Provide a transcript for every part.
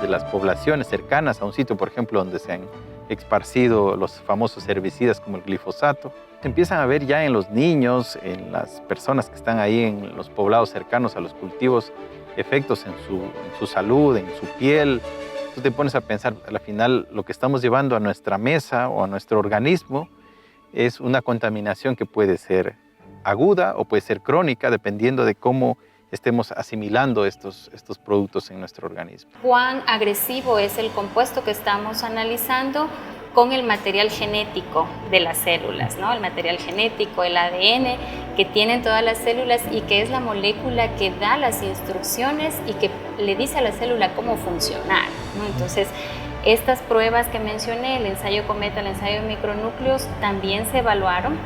de las poblaciones cercanas a un sitio, por ejemplo, donde se han esparcido los famosos herbicidas como el glifosato. Se empiezan a ver ya en los niños, en las personas que están ahí en los poblados cercanos a los cultivos, efectos en su salud, en su piel. Tú te pones a pensar, al final, lo que estamos llevando a nuestra mesa o a nuestro organismo es una contaminación que puede ser aguda o puede ser crónica, dependiendo de cómo estemos asimilando estos productos en nuestro organismo. ¿Cuán agresivo es el compuesto que estamos analizando con el material genético de las células, ¿no? El material genético, el ADN que tienen todas las células y que es la molécula que da las instrucciones y que le dice a la célula cómo funcionar, ¿no? Entonces, estas pruebas que mencioné, el ensayo Cometa, el ensayo de micronúcleos, también se evaluaron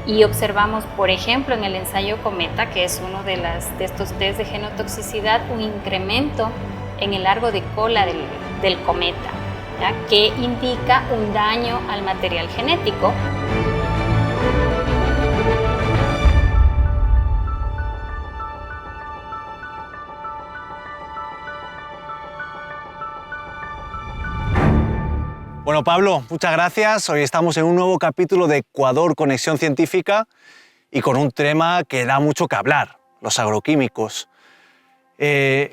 y observamos, por ejemplo, en el ensayo Cometa, que es uno de estos test de genotoxicidad, un incremento en el largo de cola del cometa, ¿ya? Que indica un daño al material genético. Bueno, Pablo, muchas gracias. Hoy estamos en un nuevo capítulo de Ecuador Conexión Científica y con un tema que da mucho que hablar, los agroquímicos.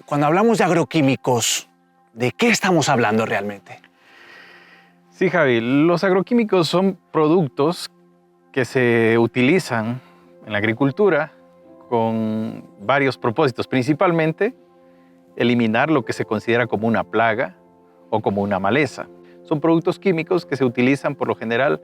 Cuando hablamos de agroquímicos, ¿de qué estamos hablando realmente? Sí, Javi, los agroquímicos son productos que se utilizan en la agricultura con varios propósitos, principalmente eliminar lo que se considera como una plaga o como una maleza. Son productos químicos que se utilizan por lo general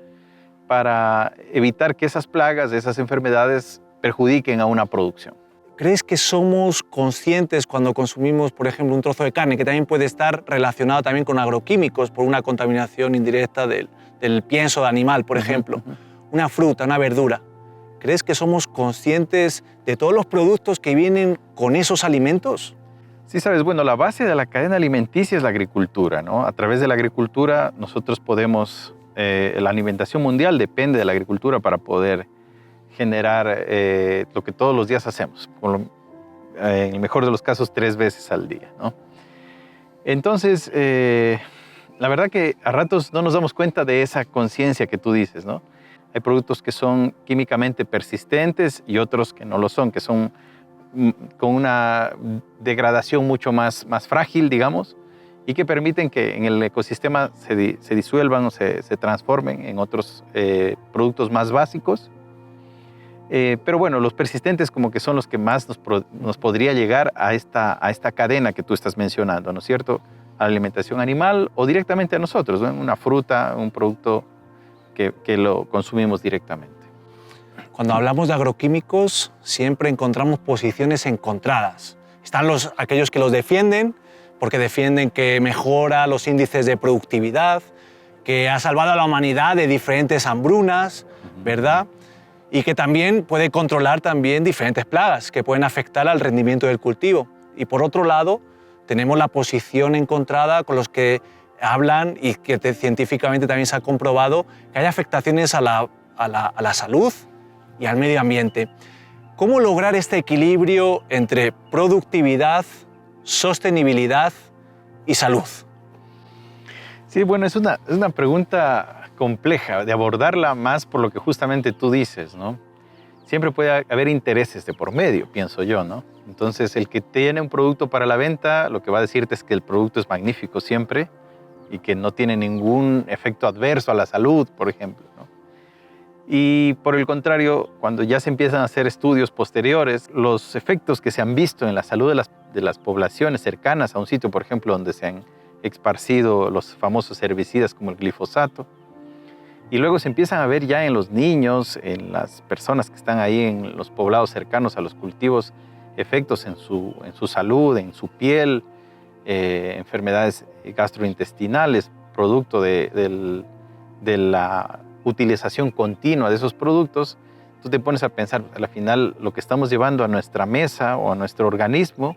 para evitar que esas plagas, esas enfermedades perjudiquen a una producción. ¿Crees que somos conscientes cuando consumimos, por ejemplo, un trozo de carne, que también puede estar relacionado también con agroquímicos por una contaminación indirecta del pienso de animal, por ejemplo, una fruta, una verdura? ¿Crees que somos conscientes de todos los productos que vienen con esos alimentos? Sí, sabes, bueno, la base de la cadena alimenticia es la agricultura, ¿no? A través de la agricultura nosotros podemos, la alimentación mundial depende de la agricultura para poder generar lo que todos los días hacemos, en el mejor de los casos 3 veces al día, ¿no? Entonces, la verdad que a ratos no nos damos cuenta de esa conciencia que tú dices, ¿no? Hay productos que son químicamente persistentes y otros que no lo son, que son con una degradación mucho más frágil, digamos, y que permiten que en el ecosistema se disuelvan o se transformen en otros productos más básicos. Pero bueno, los persistentes como que son los que más nos podría llegar a esta cadena que tú estás mencionando, ¿no es cierto? A la alimentación animal o directamente a nosotros, ¿no? Una fruta, un producto que lo consumimos directamente. Cuando hablamos de agroquímicos siempre encontramos posiciones encontradas. Están aquellos que los defienden porque defienden que mejora los índices de productividad, que ha salvado a la humanidad de diferentes hambrunas, ¿verdad? Y que también puede controlar también diferentes plagas que pueden afectar al rendimiento del cultivo. Y por otro lado, tenemos la posición encontrada con los que hablan y que científicamente también se ha comprobado que hay afectaciones a la salud y al medio ambiente. ¿Cómo lograr este equilibrio entre productividad, sostenibilidad y salud? Sí, bueno, es una pregunta compleja de abordarla más por lo que justamente tú dices, ¿no? Siempre puede haber intereses de por medio, pienso yo, ¿no? Entonces, el que tiene un producto para la venta, lo que va a decirte es que el producto es magnífico siempre y que no tiene ningún efecto adverso a la salud, por ejemplo, ¿no? Y por el contrario, cuando ya se empiezan a hacer estudios posteriores, los efectos que se han visto en la salud de las poblaciones cercanas a un sitio, por ejemplo, donde se han esparcido los famosos herbicidas como el glifosato, y luego se empiezan a ver ya en los niños, en las personas que están ahí en los poblados cercanos a los cultivos, efectos en su salud, en su piel, enfermedades gastrointestinales, producto de la utilización continua de esos productos. Tú te pones a pensar, al final, lo que estamos llevando a nuestra mesa o a nuestro organismo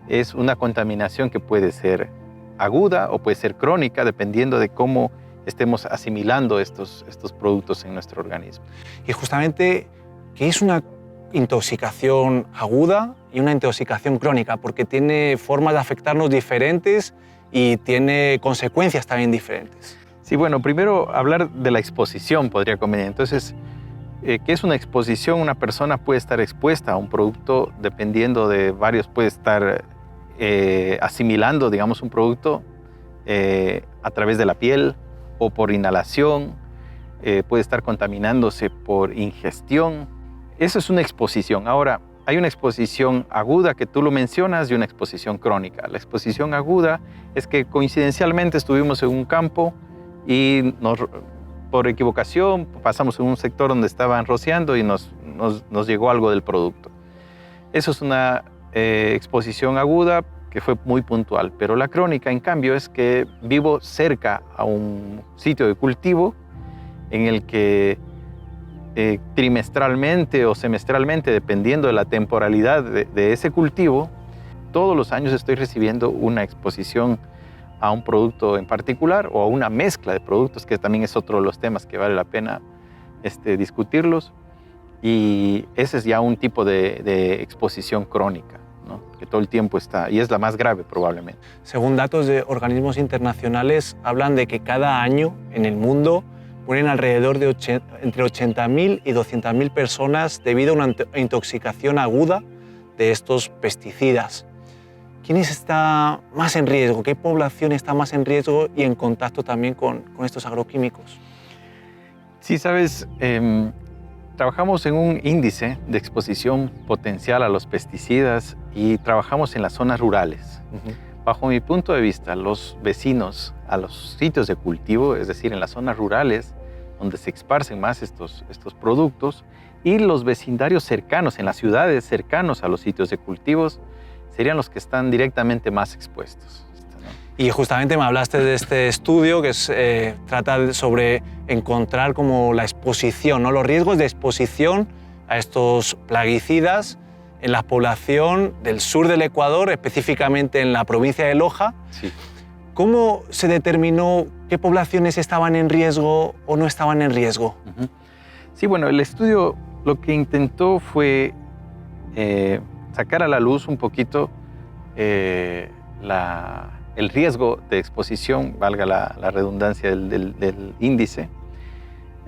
es una contaminación que puede ser aguda o puede ser crónica, dependiendo de cómo estemos asimilando estos productos en nuestro organismo. Y justamente, ¿qué es una intoxicación aguda y una intoxicación crónica? Porque tiene formas de afectarnos diferentes y tiene consecuencias también diferentes. Sí, bueno, primero hablar de la exposición podría convenir. Entonces, ¿qué es una exposición? Una persona puede estar expuesta a un producto dependiendo de varios, puede estar asimilando, digamos, un producto a través de la piel o por inhalación, puede estar contaminándose por ingestión. Eso es una exposición. Ahora, hay una exposición aguda que tú lo mencionas y una exposición crónica. La exposición aguda es que coincidencialmente estuvimos en un campo y por equivocación pasamos en un sector donde estaban rociando y nos llegó algo del producto. Eso es una exposición aguda que fue muy puntual, pero la crónica, en cambio, es que vivo cerca a un sitio de cultivo en el que trimestralmente o semestralmente, dependiendo de la temporalidad de ese cultivo, todos los años estoy recibiendo una exposición a un producto en particular o a una mezcla de productos, que también es otro de los temas que vale la pena discutirlos. Y ese es ya un tipo de exposición crónica, ¿no? Que todo el tiempo está, y es la más grave probablemente. Según datos de organismos internacionales, hablan de que cada año en el mundo mueren alrededor de entre 80.000 y 200.000 personas debido a una intoxicación aguda de estos pesticidas. ¿Quién está más en riesgo? ¿Qué población está más en riesgo y en contacto también con estos agroquímicos? Sí, sabes, trabajamos en un índice de exposición potencial a los pesticidas y trabajamos en las zonas rurales. Bajo mi punto de vista, los vecinos a los sitios de cultivo, es decir, en las zonas rurales, donde se esparcen más estos productos, y los vecindarios cercanos, en las ciudades cercanos a los sitios de cultivos, serían los que están directamente más expuestos, ¿no? Y justamente me hablaste de este estudio que trata sobre encontrar como la exposición, ¿no? Los riesgos de exposición a estos plaguicidas en la población del sur del Ecuador, específicamente en la provincia de Loja. Sí. ¿Cómo se determinó qué poblaciones estaban en riesgo o no estaban en riesgo? Sí, bueno, el estudio lo que intentó fue sacar a la luz un poquito el riesgo de exposición, valga la redundancia del índice.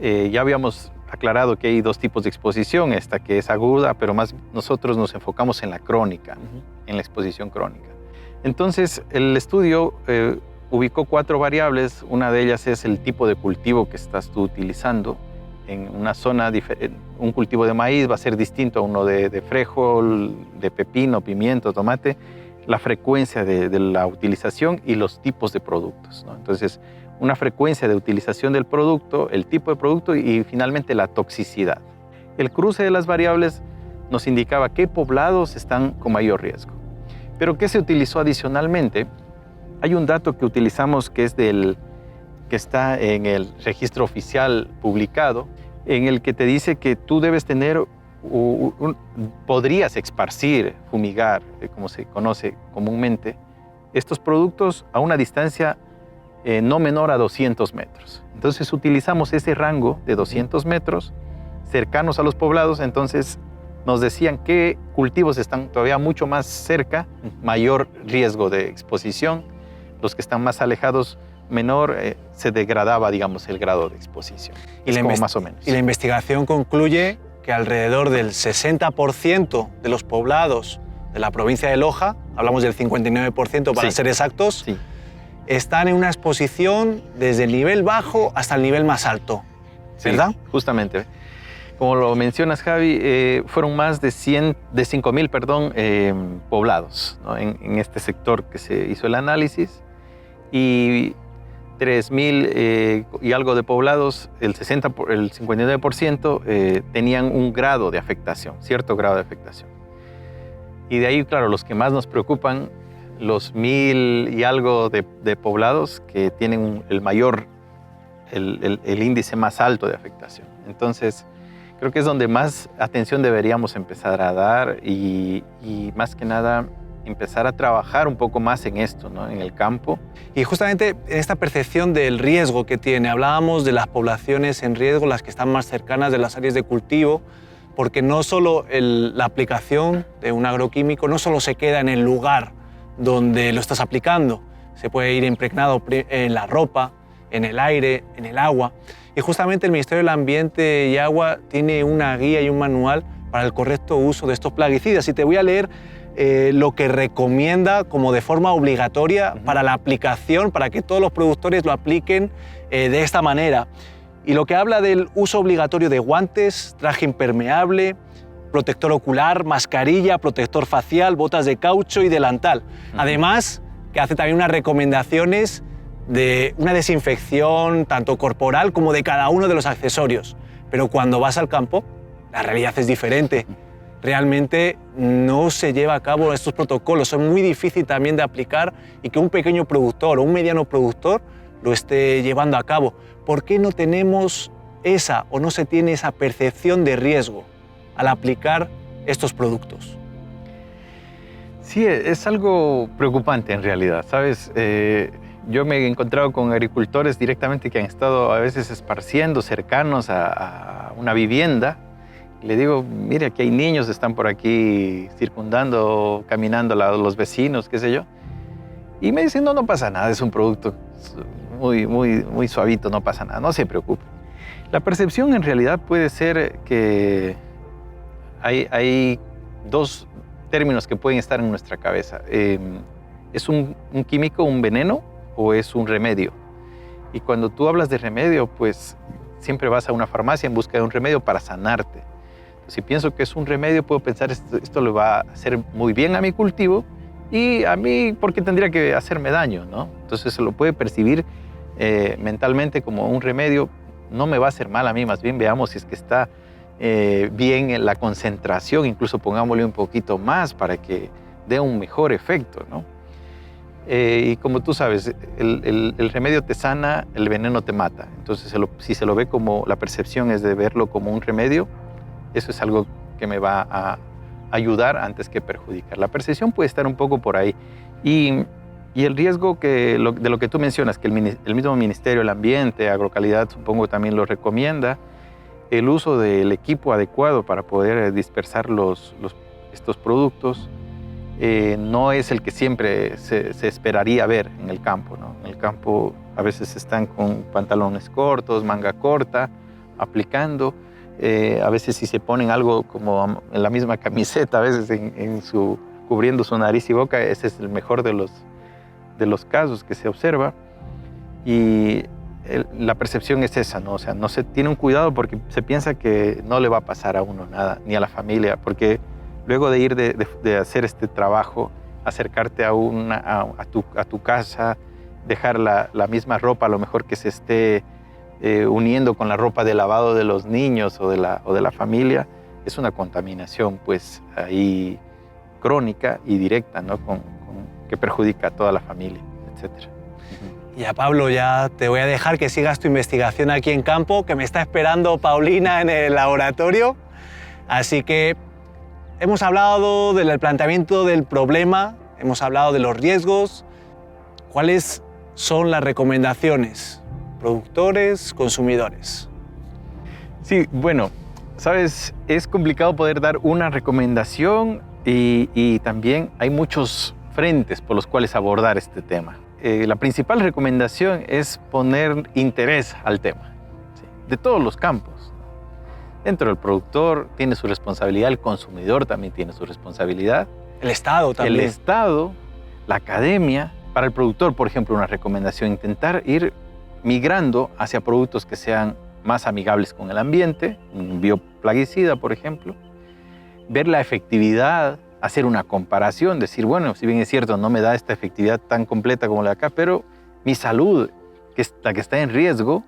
Ya habíamos aclarado que hay dos tipos de exposición, esta que es aguda, pero más nosotros nos enfocamos en la crónica, en la exposición crónica. Entonces, el estudio ubicó 4 variables. Una de ellas es el tipo de cultivo que estás tú utilizando. En una zona, un cultivo de maíz va a ser distinto a uno de frijol, de pepino, pimiento, tomate, la frecuencia de la utilización y los tipos de productos, ¿no? Entonces, una frecuencia de utilización del producto, el tipo de producto y finalmente la toxicidad. El cruce de las variables nos indicaba qué poblados están con mayor riesgo. Pero ¿qué se utilizó adicionalmente? Hay un dato que utilizamos que está en el registro oficial publicado, en el que te dice que tú debes tener, podrías esparcir, fumigar, como se conoce comúnmente, estos productos a una distancia no menor a 200 metros. Entonces utilizamos ese rango de 200 metros cercanos a los poblados. Entonces nos decían que cultivos están todavía mucho más cerca, mayor riesgo de exposición. Los que están más alejados, menor, se degradaba, digamos, el grado de exposición. Es como más o menos. Y la investigación concluye que alrededor del 60% de los poblados de la provincia de Loja, hablamos del 59% para ser exactos, están en una exposición desde el nivel bajo hasta el nivel más alto, ¿verdad? Sí, justamente. Como lo mencionas, Javi, fueron más de 5.000 poblados, ¿no? en este sector que se hizo el análisis, y 3.000 y algo de poblados, el 59%, tenían un grado de afectación, cierto grado de afectación. Y de ahí, claro, los que más nos preocupan, los 1.000 y algo de poblados que tienen el índice más alto de afectación. Entonces, creo que es donde más atención deberíamos empezar a dar y más que nada empezar a trabajar un poco más en esto, ¿no? En el campo. Y justamente en esta percepción del riesgo que tiene, hablábamos de las poblaciones en riesgo, las que están más cercanas de las áreas de cultivo, porque no solo la aplicación de un agroquímico no solo se queda en el lugar donde lo estás aplicando, se puede ir impregnado en la ropa, en el aire, en el agua. Y justamente el Ministerio del Ambiente y Agua tiene una guía y un manual para el correcto uso de estos plaguicidas. Y te voy a leer lo que recomienda como de forma obligatoria para la aplicación, para que todos los productores lo apliquen de esta manera. Y lo que habla del uso obligatorio de guantes, traje impermeable, protector ocular, mascarilla, protector facial, botas de caucho y delantal. Además, que hace también unas recomendaciones de una desinfección tanto corporal como de cada uno de los accesorios. Pero cuando vas al campo, la realidad es diferente. Realmente no se lleva a cabo estos protocolos, son muy difíciles también de aplicar y que un pequeño productor o un mediano productor lo esté llevando a cabo. ¿Por qué no tenemos esa o no se tiene esa percepción de riesgo al aplicar estos productos? Sí, es algo preocupante en realidad, ¿sabes? Yo me he encontrado con agricultores directamente que han estado a veces esparciendo cercanos a una vivienda. Le digo, mire, aquí hay niños, están por aquí circundando, caminando los vecinos, qué sé yo. Y me dicen, no pasa nada, es un producto muy suavito, no pasa nada, no se preocupe. La percepción en realidad puede ser que hay dos términos que pueden estar en nuestra cabeza. ¿Es un químico, un veneno o es un remedio? Y cuando tú hablas de remedio, pues siempre vas a una farmacia en busca de un remedio para sanarte. Si pienso que es un remedio, puedo pensar esto le va a hacer muy bien a mi cultivo y a mí, ¿por qué tendría que hacerme daño, no? Entonces se lo puede percibir mentalmente como un remedio. No me va a hacer mal a mí, más bien veamos si es que está bien en la concentración, incluso pongámosle un poquito más para que dé un mejor efecto, ¿no? Y como tú sabes, el remedio te sana, el veneno te mata. Entonces si se lo ve como, la percepción es de verlo como un remedio, eso es algo que me va a ayudar antes que perjudicar. La percepción puede estar un poco por ahí. Y el riesgo de lo que tú mencionas, que el mismo Ministerio del Ambiente, Agrocalidad, supongo también lo recomienda, el uso del equipo adecuado para poder dispersar estos productos no es el que siempre se esperaría ver en el campo, ¿no? En el campo a veces están con pantalones cortos, manga corta, aplicando. A veces si se ponen algo como en la misma camiseta, a veces cubriendo su nariz y boca, ese es el mejor de los casos que se observa. Y la percepción es esa, ¿no? O sea, no se tiene un cuidado porque se piensa que no le va a pasar a uno nada, ni a la familia, porque luego de ir de hacer este trabajo, acercarte a tu casa, dejar la misma ropa, a lo mejor que se esté uniendo con la ropa de lavado de los niños o de la familia, es una contaminación pues ahí crónica y directa, ¿no? Que perjudica a toda la familia, etc. Ya, Pablo, ya te voy a dejar que sigas tu investigación aquí en campo, que me está esperando Paulina en el laboratorio. Así que hemos hablado del planteamiento del problema, hemos hablado de los riesgos. ¿Cuáles son las recomendaciones? Productores, consumidores. Sí, bueno, sabes, es complicado poder dar una recomendación y también hay muchos frentes por los cuales abordar este tema. La principal recomendación es poner interés al tema, ¿sí? De todos los campos. Dentro del productor tiene su responsabilidad, el consumidor también tiene su responsabilidad. El Estado también. El Estado, la academia. Para el productor, por ejemplo, una recomendación, intentar ir migrando hacia productos que sean más amigables con el ambiente, un bioplaguicida, por ejemplo, ver la efectividad, hacer una comparación, decir, bueno, si bien es cierto, no me da esta efectividad tan completa como la de acá, pero mi salud, que es la que está en riesgo,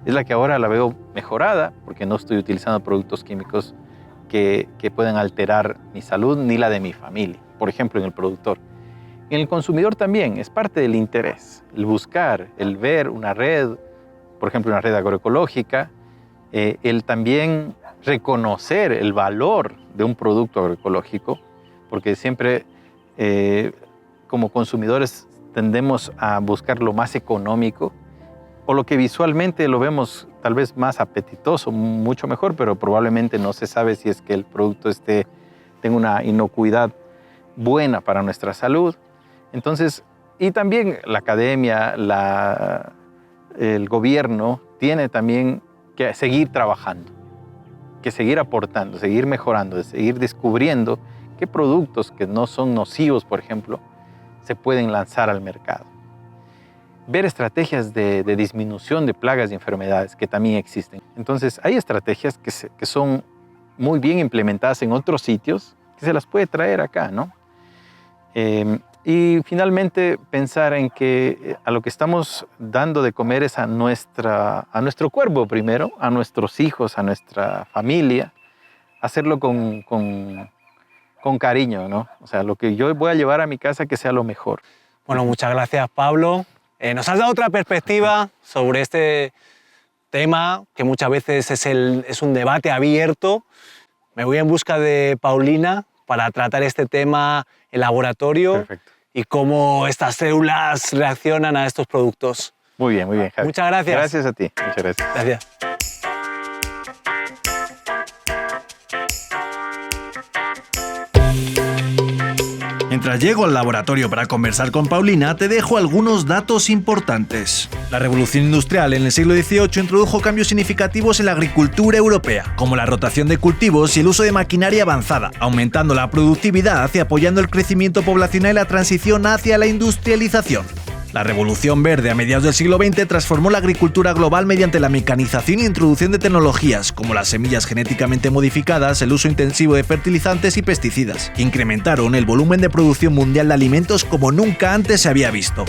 es la que ahora la veo mejorada, porque no estoy utilizando productos químicos que puedan alterar mi salud ni la de mi familia, por ejemplo, en el productor. En el consumidor también es parte del interés, el buscar, el ver una red, por ejemplo, una red agroecológica, el también reconocer el valor de un producto agroecológico, porque siempre como consumidores tendemos a buscar lo más económico o lo que visualmente lo vemos tal vez más apetitoso, mucho mejor, pero probablemente no se sabe si es que el producto tenga una inocuidad buena para nuestra salud. Entonces, Y también la academia, el gobierno tiene también que seguir trabajando, que seguir aportando, seguir mejorando, seguir descubriendo qué productos que no son nocivos, por ejemplo, se pueden lanzar al mercado. Ver estrategias de disminución de plagas y enfermedades que también existen. Entonces, hay estrategias que son muy bien implementadas en otros sitios que se las puede traer acá, ¿no? Y finalmente pensar en que a lo que estamos dando de comer es a nuestro cuerpo primero, a nuestros hijos, a nuestra familia, hacerlo con cariño, ¿no? O sea, lo que yo voy a llevar a mi casa que sea lo mejor. Bueno, muchas gracias, Pablo. Nos has dado otra perspectiva sobre este tema que muchas veces es un debate abierto. Me voy en busca de Paulina para tratar este tema en laboratorio. Perfecto. Y cómo estas células reaccionan a estos productos. Muy bien, Javi. Muchas gracias. Gracias a ti. Muchas gracias. Gracias. Mientras llego al laboratorio para conversar con Paulina, te dejo algunos datos importantes. La revolución industrial en el siglo XVIII introdujo cambios significativos en la agricultura europea, como la rotación de cultivos y el uso de maquinaria avanzada, aumentando la productividad y apoyando el crecimiento poblacional y la transición hacia la industrialización. La Revolución Verde a mediados del siglo XX transformó la agricultura global mediante la mecanización e introducción de tecnologías como las semillas genéticamente modificadas, el uso intensivo de fertilizantes y pesticidas, que incrementaron el volumen de producción mundial de alimentos como nunca antes se había visto.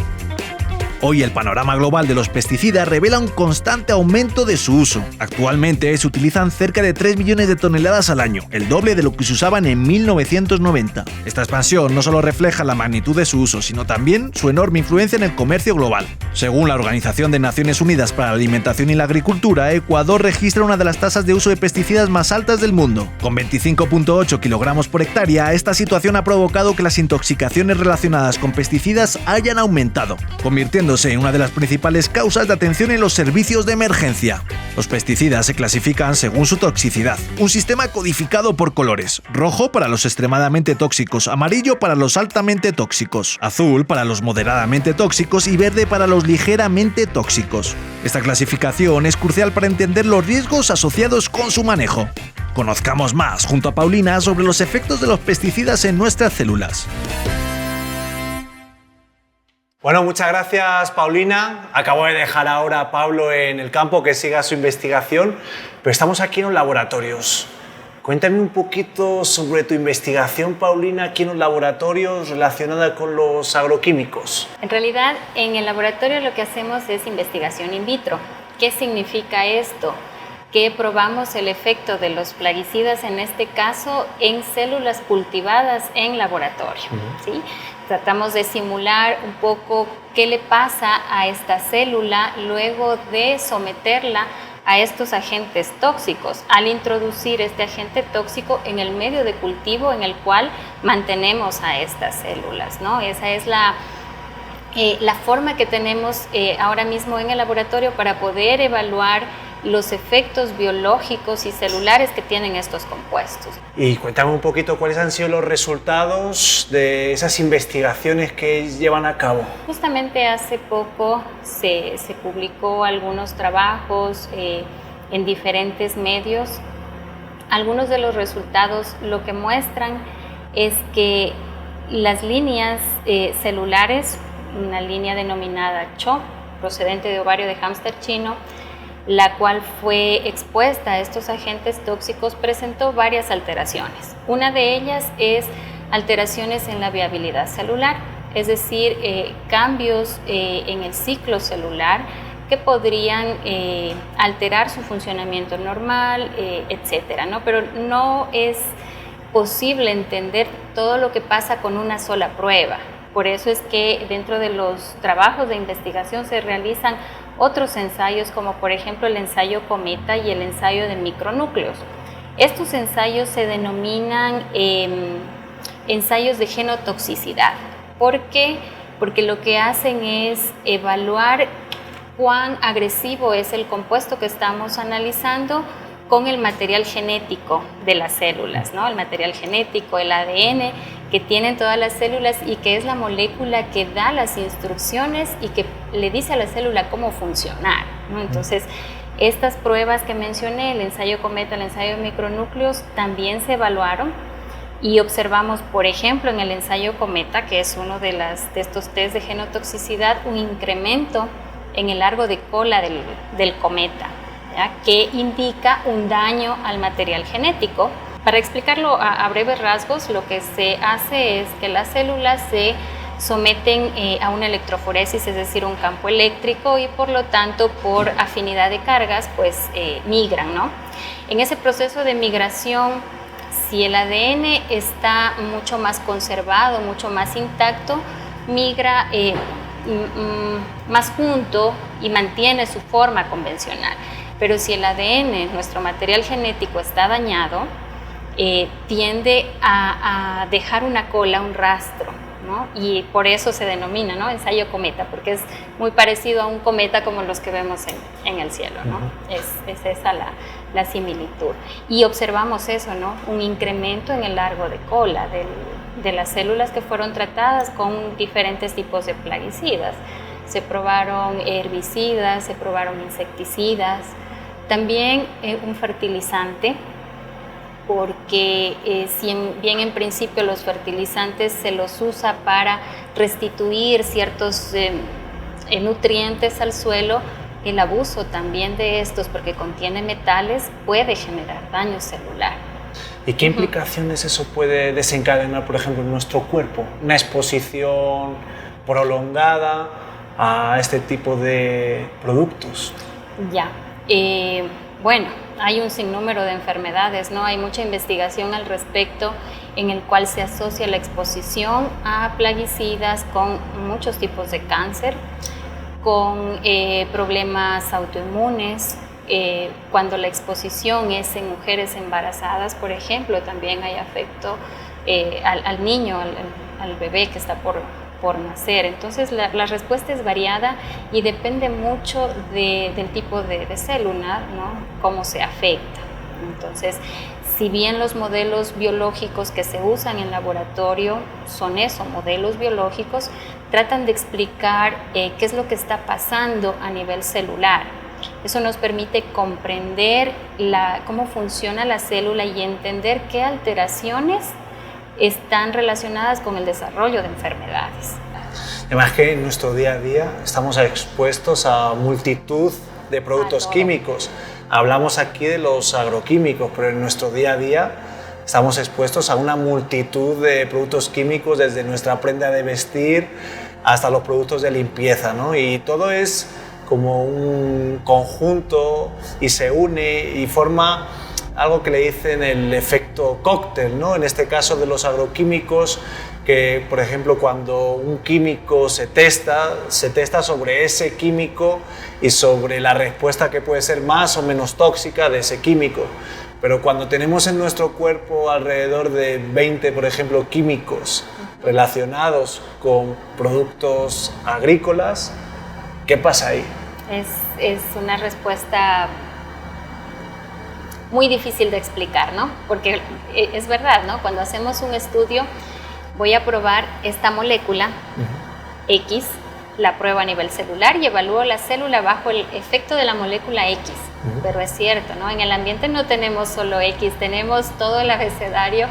Hoy el panorama global de los pesticidas revela un constante aumento de su uso. Actualmente se utilizan cerca de 3 millones de toneladas al año, el doble de lo que se usaban en 1990. Esta expansión no solo refleja la magnitud de su uso, sino también su enorme influencia en el comercio global. Según la Organización de Naciones Unidas para la Alimentación y la Agricultura, Ecuador registra una de las tasas de uso de pesticidas más altas del mundo. Con 25,8 kilogramos por hectárea, esta situación ha provocado que las intoxicaciones relacionadas con pesticidas hayan aumentado, convirtiéndose en una de las principales causas de atención en los servicios de emergencia. Los pesticidas se clasifican según su toxicidad, un sistema codificado por colores: rojo para los extremadamente tóxicos, amarillo para los altamente tóxicos, azul para los moderadamente tóxicos y verde para los ligeramente tóxicos. Esta clasificación es crucial para entender los riesgos asociados con su manejo. Conozcamos más junto a Paulina sobre los efectos de los pesticidas en nuestras células. Bueno, muchas gracias, Paulina. Acabo de dejar ahora a Pablo en el campo que siga su investigación, pero estamos aquí en los laboratorios. Cuéntame un poquito sobre tu investigación, Paulina, aquí en los laboratorios relacionada con los agroquímicos. En realidad, en el laboratorio lo que hacemos es investigación in vitro. ¿Qué significa esto? Que probamos el efecto de los plaguicidas, en este caso, en células cultivadas en laboratorio, ¿sí? Tratamos de simular un poco qué le pasa a esta célula luego de someterla a estos agentes tóxicos, al introducir este agente tóxico en el medio de cultivo en el cual mantenemos a estas células, ¿no? Esa es la forma que tenemos ahora mismo en el laboratorio para poder evaluar los efectos biológicos y celulares que tienen estos compuestos. Y cuéntame un poquito cuáles han sido los resultados de esas investigaciones que llevan a cabo. Justamente hace poco se publicó algunos trabajos en diferentes medios. Algunos de los resultados lo que muestran es que las líneas celulares, una línea denominada CHO, procedente de ovario de hámster chino, la cual fue expuesta a estos agentes tóxicos, presentó varias alteraciones. Una de ellas es alteraciones en la viabilidad celular, es decir, cambios en el ciclo celular que podrían alterar su funcionamiento normal, etcétera, ¿no? Pero no es posible entender todo lo que pasa con una sola prueba. Por eso es que dentro de los trabajos de investigación se realizan otros ensayos, como por ejemplo el ensayo Cometa y el ensayo de micronúcleos. Estos ensayos se denominan ensayos de genotoxicidad. ¿Por qué? Porque lo que hacen es evaluar cuán agresivo es el compuesto que estamos analizando con el material genético de las células, ¿no? El material genético, el ADN, que tienen todas las células y que es la molécula que da las instrucciones y que le dice a la célula cómo funcionar, ¿no? Entonces, estas pruebas que mencioné, el ensayo cometa, el ensayo de micronúcleos, también se evaluaron y observamos, por ejemplo, en el ensayo cometa, que es uno de estos test de genotoxicidad, un incremento en el largo de cola del cometa, ¿ya? Que indica un daño al material genético. Para explicarlo a breves rasgos, lo que se hace es que las células se someten a una electroforesis, es decir, un campo eléctrico, y por lo tanto, por afinidad de cargas, pues migran, ¿no? En ese proceso de migración, si el ADN está mucho más conservado, mucho más intacto, migra más junto y mantiene su forma convencional. Pero si el ADN, nuestro material genético, está dañado, tiende a dejar una cola, un rastro, ¿no? Y por eso se denomina, ¿no?, ensayo cometa, porque es muy parecido a un cometa como los que vemos en el cielo, ¿no? Es esa la similitud. Y observamos eso, ¿no?, un incremento en el largo de cola de las células que fueron tratadas con diferentes tipos de plaguicidas. Se probaron herbicidas, se probaron insecticidas, también un fertilizante, porque si bien en principio los fertilizantes se los usa para restituir ciertos nutrientes al suelo, el abuso también de estos, porque contiene metales, puede generar daño celular. ¿Y qué implicaciones eso puede desencadenar, por ejemplo, en nuestro cuerpo? Una exposición prolongada a este tipo de productos. Ya, bueno, hay un sinnúmero de enfermedades, ¿no? Hay mucha investigación al respecto en el cual se asocia la exposición a plaguicidas con muchos tipos de cáncer, con problemas autoinmunes. Cuando la exposición es en mujeres embarazadas, por ejemplo, también hay afecto al niño, al bebé que está por nacer. Entonces la respuesta es variada y depende mucho del tipo de célula, ¿no?, cómo se afecta. Entonces, si bien los modelos biológicos que se usan en laboratorio son eso, modelos biológicos, tratan de explicar qué es lo que está pasando a nivel celular. Eso nos permite comprender cómo funciona la célula y entender qué alteraciones están relacionadas con el desarrollo de enfermedades. Además que en nuestro día a día estamos expuestos a multitud de productos químicos. Hablamos aquí de los agroquímicos, pero en nuestro día a día estamos expuestos a una multitud de productos químicos, desde nuestra prenda de vestir hasta los productos de limpieza, ¿no? Y todo es como un conjunto y se une y forma algo que le dicen el efecto cóctel, ¿no? En este caso de los agroquímicos, que por ejemplo cuando un químico se testa sobre ese químico y sobre la respuesta que puede ser más o menos tóxica de ese químico. Pero cuando tenemos en nuestro cuerpo alrededor de 20, por ejemplo, químicos relacionados con productos agrícolas, ¿qué pasa ahí? Es una respuesta muy difícil de explicar, ¿no? Porque es verdad, ¿no? Cuando hacemos un estudio, voy a probar esta molécula X, la pruebo a nivel celular y evalúo la célula bajo el efecto de la molécula X. Pero es cierto, ¿no? En el ambiente no tenemos solo X, tenemos todo el abecedario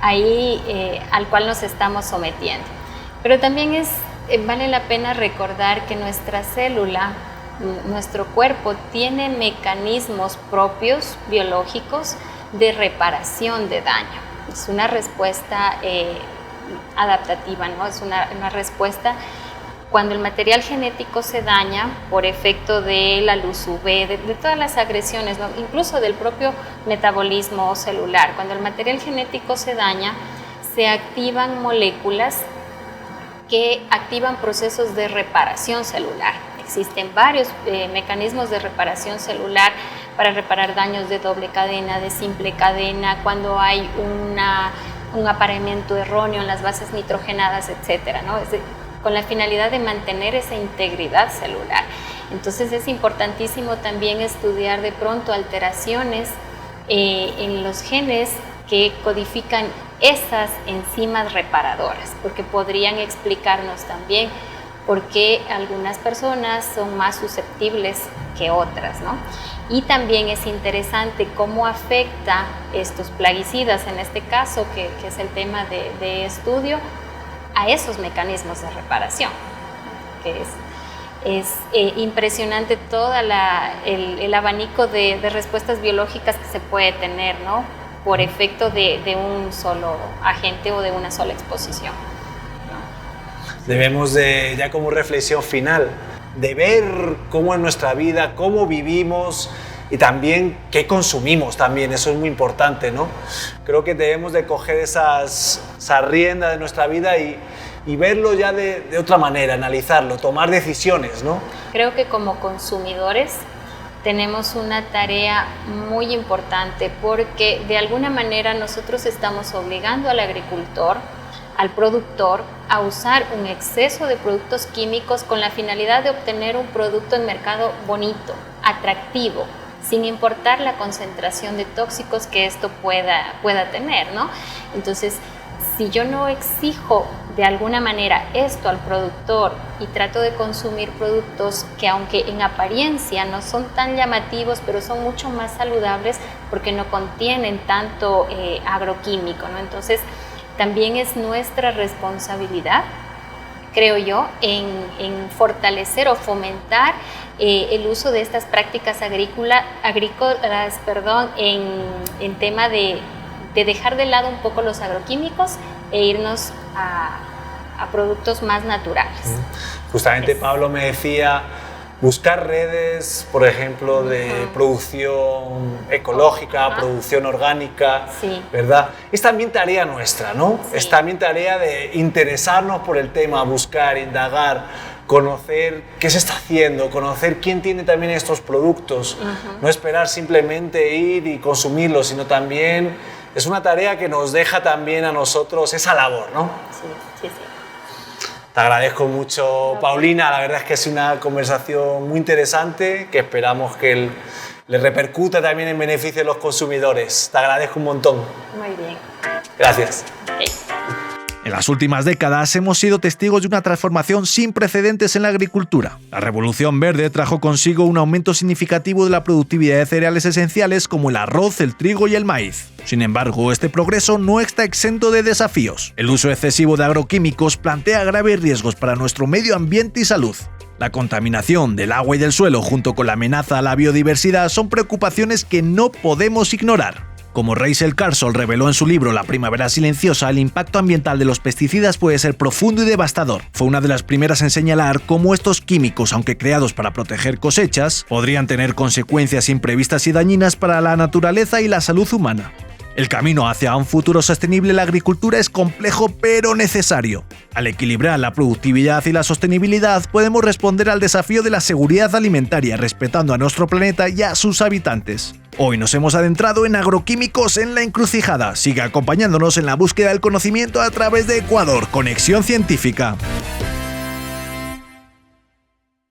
ahí al cual nos estamos sometiendo. Pero también vale la pena recordar que nuestra célula, nuestro cuerpo, tiene mecanismos propios biológicos de reparación de daño. Es una respuesta adaptativa, ¿no? Es una respuesta cuando el material genético se daña por efecto de la luz UV, de todas las agresiones, ¿no?, incluso del propio metabolismo celular. Cuando el material genético se daña, se activan moléculas que activan procesos de reparación celular. Existen varios mecanismos de reparación celular para reparar daños de doble cadena, de simple cadena, cuando hay un apareamiento erróneo en las bases nitrogenadas, etcétera, ¿no? Con la finalidad de mantener esa integridad celular. Entonces es importantísimo también estudiar de pronto alteraciones en los genes que codifican esas enzimas reparadoras, porque podrían explicarnos también por qué algunas personas son más susceptibles que otras, ¿no? Y también es interesante cómo afecta estos plaguicidas, en este caso, que es el tema de estudio, a esos mecanismos de reparación, que es impresionante todo el abanico de respuestas biológicas que se puede tener, ¿no? Por efecto de un solo agente o de una sola exposición. Debemos de, ya como reflexión final, de ver cómo en nuestra vida, cómo vivimos y también qué consumimos también, eso es muy importante, ¿no? Creo que debemos de coger esa rienda de nuestra vida y verlo ya de otra manera, analizarlo, tomar decisiones, ¿no? Creo que como consumidores tenemos una tarea muy importante porque de alguna manera nosotros estamos obligando al agricultor, al productor, a usar un exceso de productos químicos con la finalidad de obtener un producto en mercado bonito, atractivo, sin importar la concentración de tóxicos que esto pueda tener, ¿no? Entonces, si yo no exijo de alguna manera esto al productor y trato de consumir productos que aunque en apariencia no son tan llamativos, pero son mucho más saludables porque no contienen tanto agroquímico, ¿no? Entonces, también es nuestra responsabilidad, creo yo, en fortalecer o fomentar el uso de estas prácticas agrícolas, en tema de dejar de lado un poco los agroquímicos e irnos a productos más naturales. Justamente Pablo me decía buscar redes, por ejemplo, de producción ecológica, producción orgánica, sí, ¿verdad? Es también tarea nuestra, ¿no? Sí. Es también tarea de interesarnos por el tema, buscar, indagar, conocer qué se está haciendo, conocer quién tiene también estos productos, no esperar simplemente ir y consumirlos, sino también es una tarea que nos deja también a nosotros esa labor, ¿no? Sí, sí, sí. Te agradezco mucho, Paulina, la verdad es que es una conversación muy interesante que esperamos que le repercuta también en beneficio de los consumidores. Te agradezco un montón. Muy bien. Gracias. Okay. En las últimas décadas hemos sido testigos de una transformación sin precedentes en la agricultura. La Revolución Verde trajo consigo un aumento significativo de la productividad de cereales esenciales como el arroz, el trigo y el maíz. Sin embargo, este progreso no está exento de desafíos. El uso excesivo de agroquímicos plantea graves riesgos para nuestro medio ambiente y salud. La contaminación del agua y del suelo junto con la amenaza a la biodiversidad son preocupaciones que no podemos ignorar. Como Rachel Carson reveló en su libro La primavera silenciosa, el impacto ambiental de los pesticidas puede ser profundo y devastador. Fue una de las primeras en señalar cómo estos químicos, aunque creados para proteger cosechas, podrían tener consecuencias imprevistas y dañinas para la naturaleza y la salud humana. El camino hacia un futuro sostenible en la agricultura es complejo pero necesario. Al equilibrar la productividad y la sostenibilidad, podemos responder al desafío de la seguridad alimentaria respetando a nuestro planeta y a sus habitantes. Hoy nos hemos adentrado en agroquímicos en la encrucijada. Sigue acompañándonos en la búsqueda del conocimiento a través de Ecuador Conexión Científica.